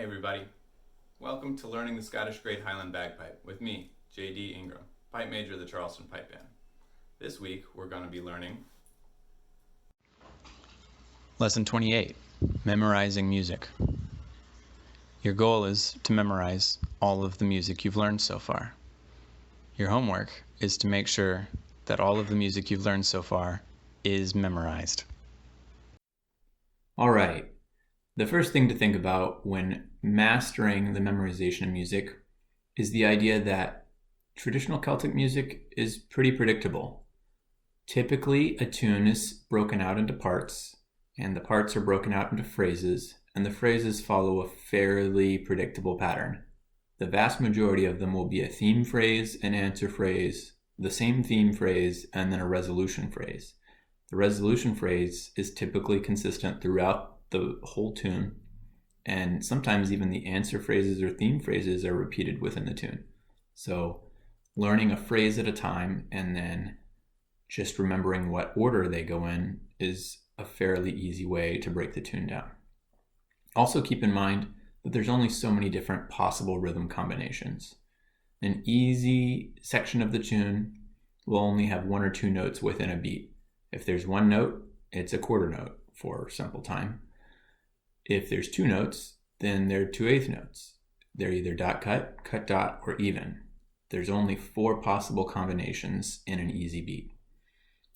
everybody. Welcome to Learning the Scottish Great Highland Bagpipe with me, J.D. Ingram, pipe major of the Charleston Pipe Band. This week we're going to be learning Lesson 28, Memorizing Music. Your goal is to memorize all of the music you've learned so far. Your homework is to make sure that all of the music you've learned so far is memorized. All right. The first thing to think about when mastering the memorization of music is the idea that traditional Celtic music is pretty predictable. Typically, a tune is broken out into parts, and the parts are broken out into phrases, and the phrases follow a fairly predictable pattern. The vast majority of them will be a theme phrase, an answer phrase, the same theme phrase, and then a resolution phrase. The resolution phrase is typically consistent throughout the whole tune, and sometimes even the answer phrases or theme phrases are repeated within the tune. So learning a phrase at a time and then just remembering what order they go in is a fairly easy way to break the tune down. Also keep in mind that there's only so many different possible rhythm combinations. An easy section of the tune will only have one or two notes within a beat. If there's one note, it's a quarter note for simple time. If there's two notes, then they're 2/8 notes. They're either dot cut, cut dot, or even. There's only 4 possible combinations in an easy beat.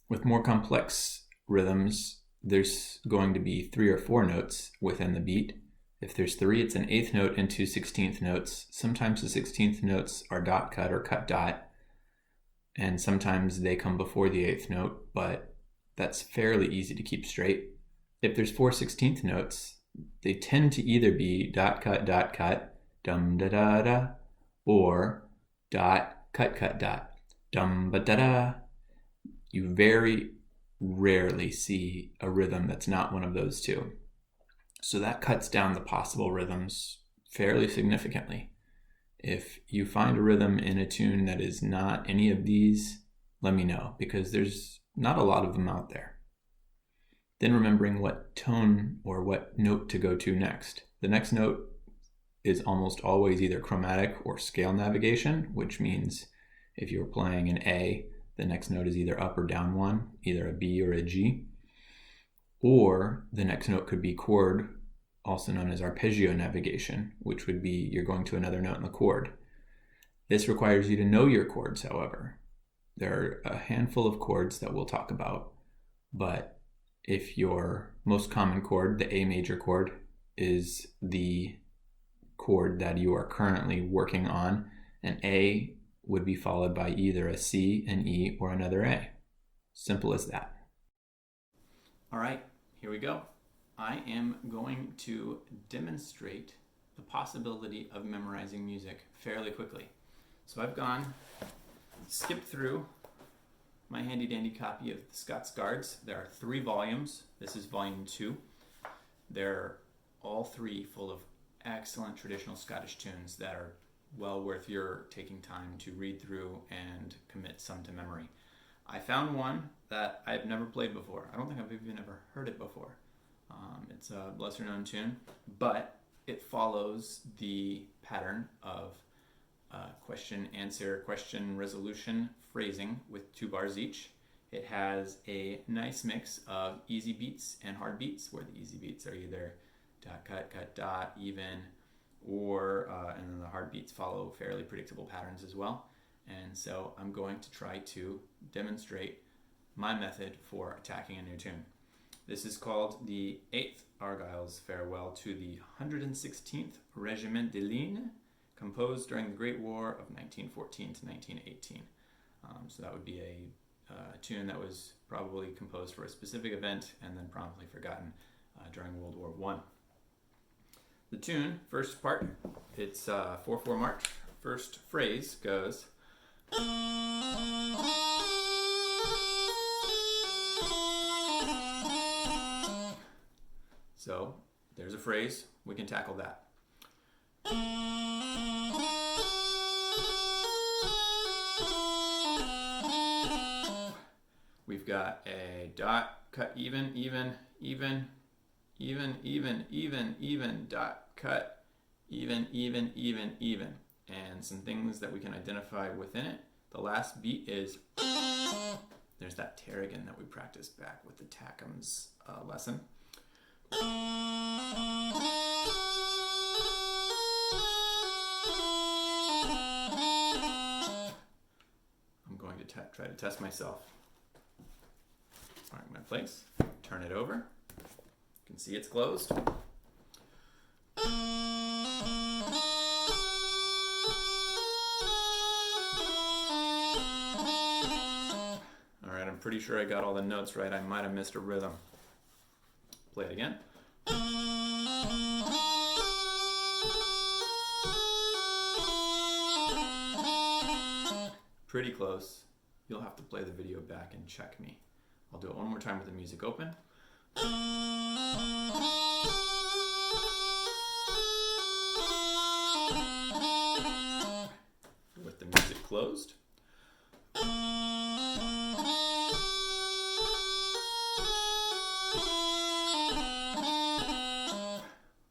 With more complex rhythms, there's going to be 3 or 4 notes within the beat. If there's 3, it's an 1/8 note and 2 16th notes. Sometimes the 16th notes are dot cut or cut dot, and sometimes they come before the 1/8 note, but that's fairly easy to keep straight. If there's 4 16th notes, they tend to either be dot cut, dum da da da, or dot cut dot, dum ba da da. You very rarely see a rhythm that's not one of those two. So that cuts down the possible rhythms fairly significantly. If you find a rhythm in a tune that is not any of these, let me know, because there's not a lot of them out there. Then remembering what tone or what note to go to next. The next note is almost always either chromatic or scale navigation, which means if you're playing an A, the next note is either up or down one, either a B or a G. Or the next note could be chord, also known as arpeggio navigation, which would be you're going to another note in the chord. This requires you to know your chords, however. There are a handful of chords that we'll talk about, but if your most common chord, the A major chord, is the chord that you are currently working on, an A would be followed by either a C, an E, or another A. Simple as that. All right, here we go. I am going to demonstrate the possibility of memorizing music fairly quickly. So I've skipped through my handy dandy copy of the Scots Guards. There are 3 volumes. This is volume 2. They're all 3 full of excellent traditional Scottish tunes that are well worth your taking time to read through and commit some to memory. I found one that I've never played before. I don't think I've even ever heard it before. It's a lesser known tune, but it follows the pattern of question, answer, question, resolution, phrasing with 2 bars each. It has a nice mix of easy beats and hard beats, where the easy beats are either dot, cut dot, even, or and then the hard beats follow fairly predictable patterns as well. And so I'm going to try to demonstrate my method for attacking a new tune. This is called the 8th Argyll's Farewell to the 116th Regiment de Ligne, composed during the Great War of 1914 to 1918. So that would be a tune that was probably composed for a specific event and then promptly forgotten during World War I. The tune, first part, it's 4/4 march. First phrase goes. So there's a phrase, we can tackle that. We've got a dot, cut, even, dot, cut, even, even, even, even. And some things that we can identify within it. The last beat is, there's that tarragon that we practiced back with the Tackums lesson. I'm going to try to test myself. Mark my place, turn it over. You can see it's closed. Alright, I'm pretty sure I got all the notes right. I might have missed a rhythm. Play it again. Pretty close. You'll have to play the video back and check me. I'll do it one more time with the music open. With the music closed.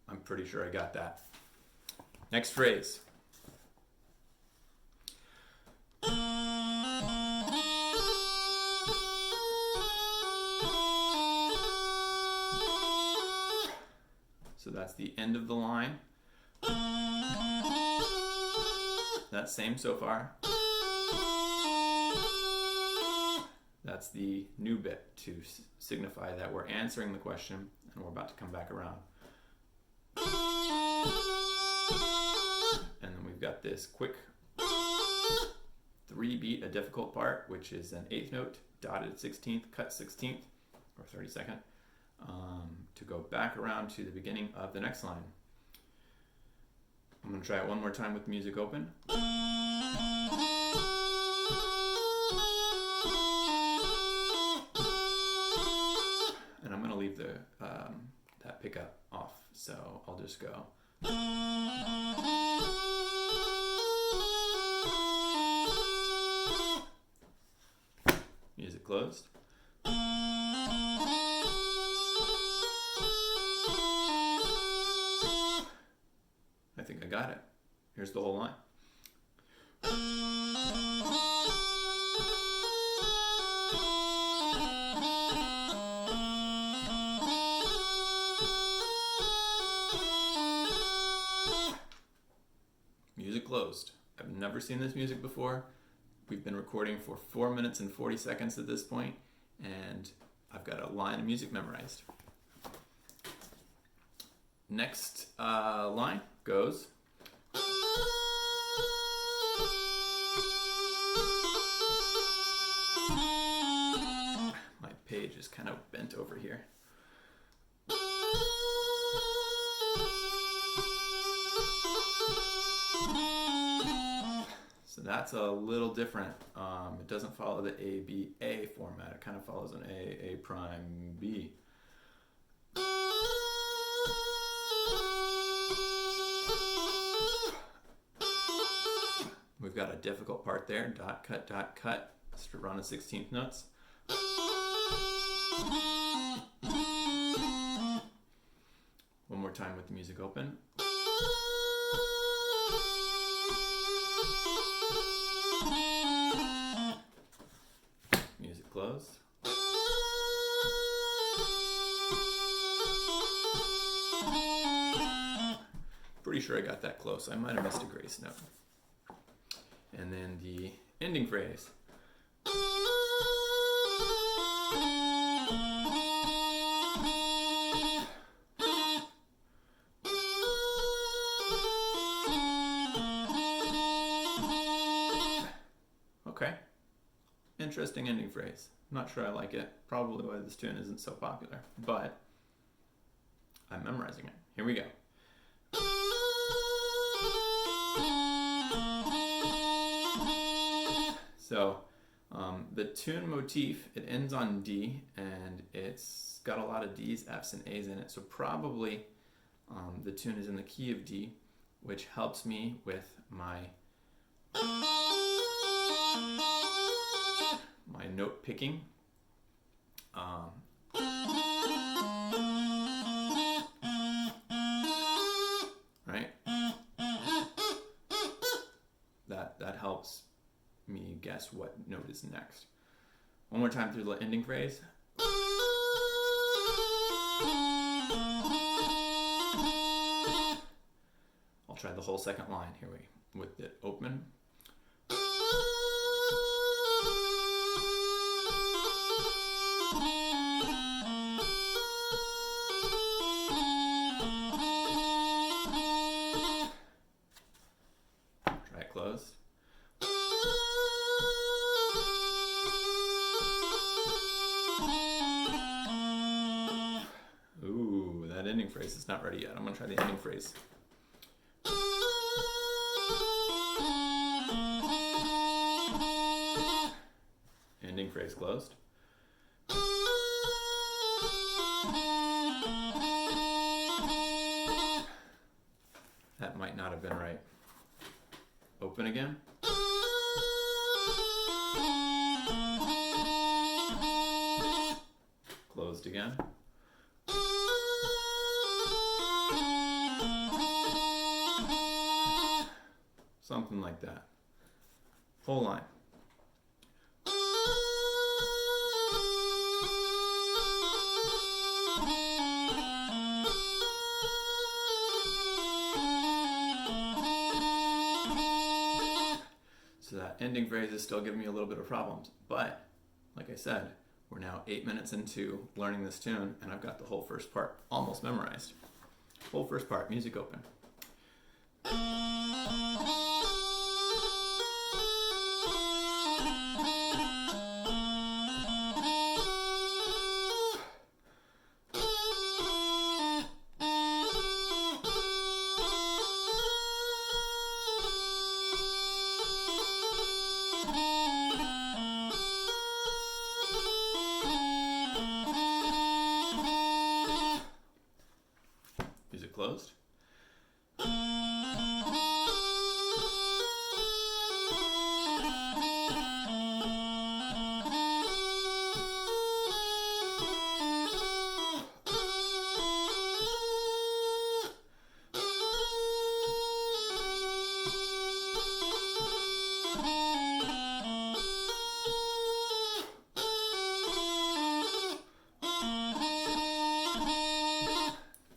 I'm pretty sure I got that. Next phrase. So that's the end of the line. That's same so far. That's the new bit to signify that we're answering the question and we're about to come back around. And then we've got this quick 3-beat, a difficult part, which is an 8th note, dotted 16th, cut 16th, or 32nd, to go back around to the beginning of the next line. I'm going to try it one more time with the music open. And I'm going to leave the that pickup off, so I'll just go. Music closed. I think I got it. Here's the whole line. Music closed. I've never seen this music before. We've been recording for 4 minutes and 40 seconds at this point, and I've got a line of music memorized. Next line goes. My page is kind of bent over here. So that's a little different. It doesn't follow the A-B-A format. It kind of follows an A prime, B. We've got a difficult part there. Dot, cut. Just to run the 16th notes. One more time with the music open. Music closed. Pretty sure I got that close. I might have missed a grace note. And then the ending phrase. Okay. Interesting ending phrase. I'm not sure I like it. Probably why this tune isn't so popular. But I'm memorizing it. Here we go. So the tune motif, it ends on D, and it's got a lot of D's, F's, and A's in it. So probably the tune is in the key of D, which helps me with my note picking. Right? guess what note is next. One more time through the ending phrase. I'll try the whole second line here with it open. Try it closed. Ooh, that ending phrase is not ready yet. I'm going to try the ending phrase. Ending phrase closed. That might not have been right. Open again. Closed again. Something like that. Whole line. So that ending phrase is still giving me a little bit of problems. But, like I said, we're now 8 minutes into learning this tune, and I've got the whole first part almost memorized. Whole first part, music open. Music closed.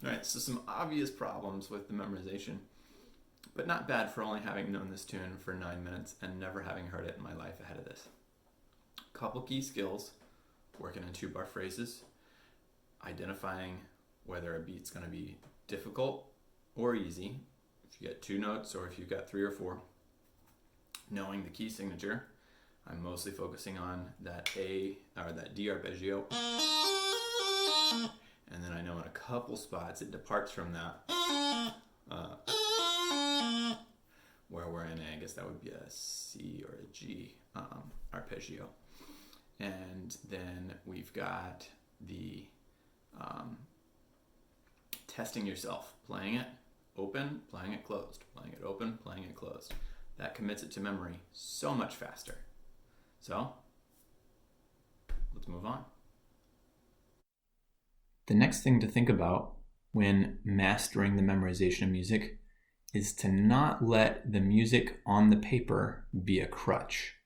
Alright, so some obvious problems with the memorization, but not bad for only having known this tune for 9 minutes and never having heard it in my life ahead of this. Couple key skills: working in 2-bar phrases, identifying whether a beat's going to be difficult or easy, if you get 2 notes or if you've got 3 or 4, knowing the key signature. I'm mostly focusing on that A or that D arpeggio. And then I know in a couple spots it departs from that, where we're in I guess that would be a C or a G arpeggio. And then we've got the testing yourself, playing it open, playing it closed, playing it open, playing it closed. That commits it to memory so much faster. So, let's move on. The next thing to think about when mastering the memorization of music is to not let the music on the paper be a crutch.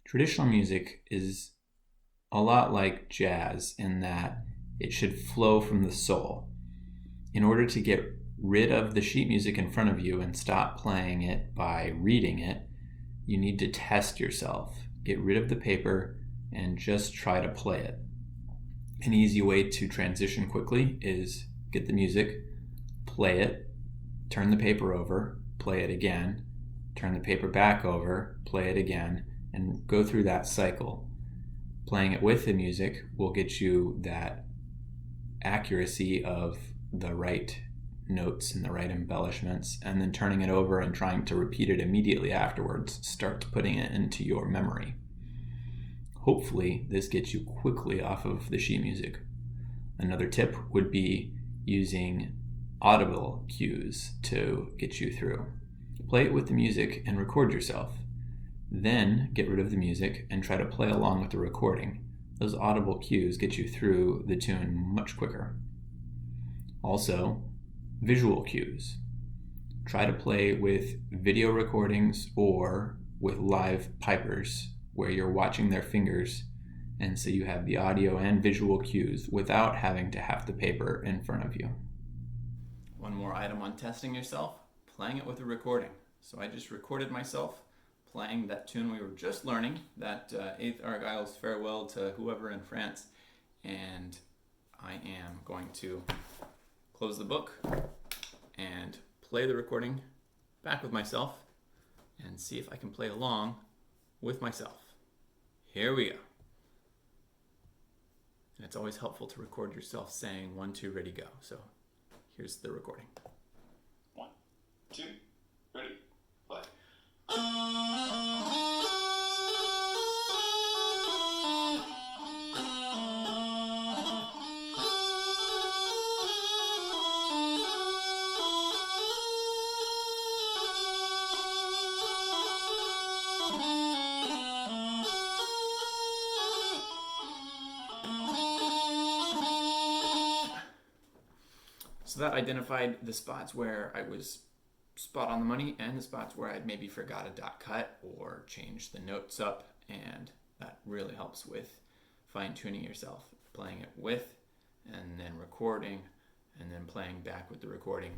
Traditional music is a lot like jazz in that it should flow from the soul. In order to get rid of the sheet music in front of you and stop playing it by reading it, you need to test yourself. Get rid of the paper and just try to play it. An easy way to transition quickly is get the music, play it, turn the paper over, play it again, turn the paper back over, play it again, and go through that cycle. Playing it with the music will get you that accuracy of the right notes and the right embellishments, and then turning it over and trying to repeat it immediately afterwards starts putting it into your memory. Hopefully, this gets you quickly off of the sheet music. Another tip would be using audible cues to get you through. Play it with the music and record yourself. Then get rid of the music and try to play along with the recording. Those audible cues get you through the tune much quicker. Also, visual cues. Try to play with video recordings or with live pipers where you're watching their fingers, and so you have the audio and visual cues without having to have the paper in front of you. One more item on testing yourself, playing it with a recording. So I just recorded myself playing that tune we were just learning, that 8th Argyle's Farewell to Whoever in France, and I am going to close the book and play the recording back with myself and see if I can play along with myself. Here we go. And it's always helpful to record yourself saying 1, 2, ready, go. So here's the recording. 1, 2, ready, play. So that identified the spots where I was spot on the money and the spots where I'd maybe forgot a dot cut or changed the notes up, and that really helps with fine-tuning yourself, playing it with and then recording and then playing back with the recording,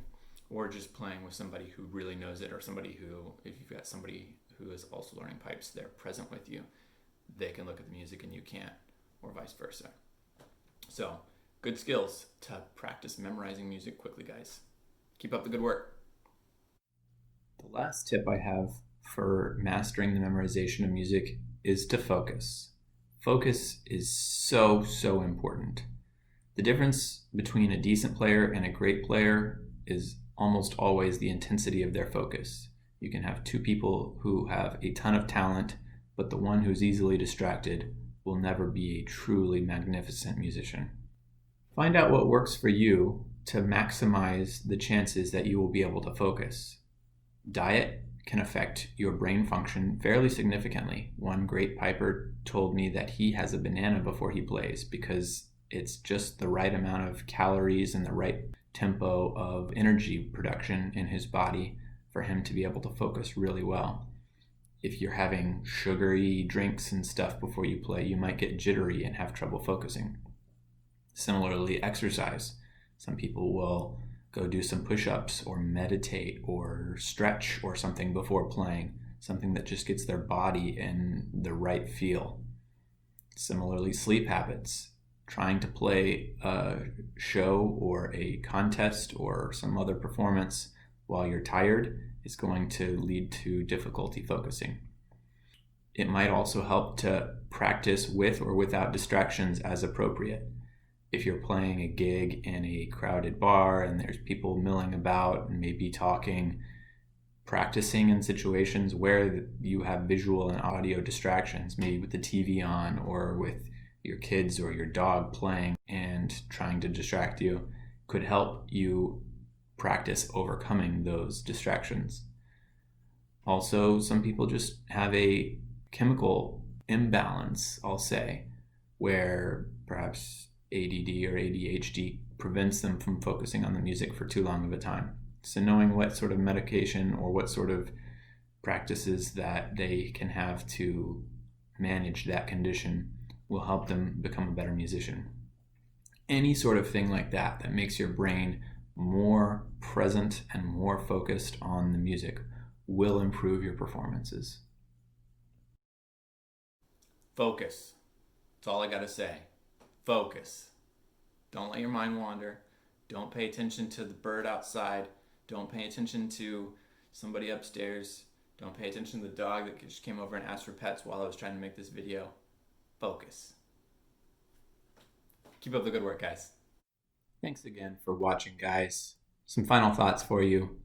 or just playing with somebody who really knows it, or somebody who, if you've got somebody who is also learning pipes, they're present with you, they can look at the music and you can't, or vice versa. So good skills to practice memorizing music quickly, guys. Keep up the good work. The last tip I have for mastering the memorization of music is to focus. Focus is so important. The difference between a decent player and a great player is almost always the intensity of their focus. You can have two people who have a ton of talent, but the one who's easily distracted will never be a truly magnificent musician. Find out what works for you to maximize the chances that you will be able to focus. Diet can affect your brain function fairly significantly. One great piper told me that he has a banana before he plays because it's just the right amount of calories and the right tempo of energy production in his body for him to be able to focus really well. If you're having sugary drinks and stuff before you play, you might get jittery and have trouble focusing. Similarly, exercise. Some people will go do some push-ups or meditate or stretch or something before playing, something that just gets their body in the right feel. Similarly, sleep habits. Trying to play a show or a contest or some other performance while you're tired is going to lead to difficulty focusing. It might also help to practice with or without distractions as appropriate. If you're playing a gig in a crowded bar and there's people milling about and maybe talking, practicing in situations where you have visual and audio distractions, maybe with the TV on or with your kids or your dog playing and trying to distract you, could help you practice overcoming those distractions. Also, some people just have a chemical imbalance, I'll say, where perhaps ADD or ADHD prevents them from focusing on the music for too long of a time. So knowing what sort of medication or what sort of practices that they can have to manage that condition will help them become a better musician. Any sort of thing like that that makes your brain more present and more focused on the music will improve your performances. Focus. That's all I gotta say. Focus. Don't let your mind wander. Don't pay attention to the bird outside. Don't pay attention to somebody upstairs. Don't pay attention to the dog that just came over and asked for pets while I was trying to make this video. Focus. Keep up the good work, guys. Thanks again for watching, guys. Some final thoughts for you.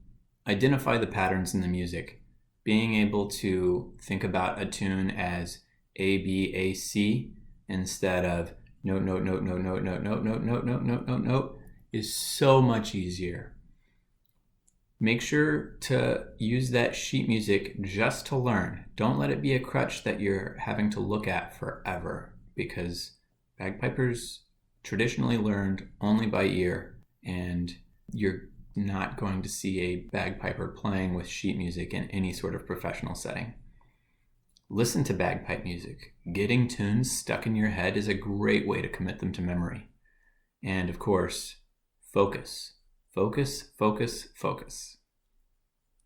Identify the patterns in the music. Being able to think about a tune as A, B, A, C instead of note, note, note, note, note, note, note, note, note, note, note, note, note is so much easier. Make sure to use that sheet music just to learn. Don't let it be a crutch that you're having to look at forever, because bagpipers traditionally learned only by ear, and you're not going to see a bagpiper playing with sheet music in any sort of professional setting. Listen to bagpipe music. Getting tunes stuck in your head is a great way to commit them to memory. And of course, focus. Focus, focus, focus.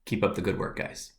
Keep up the good work, guys.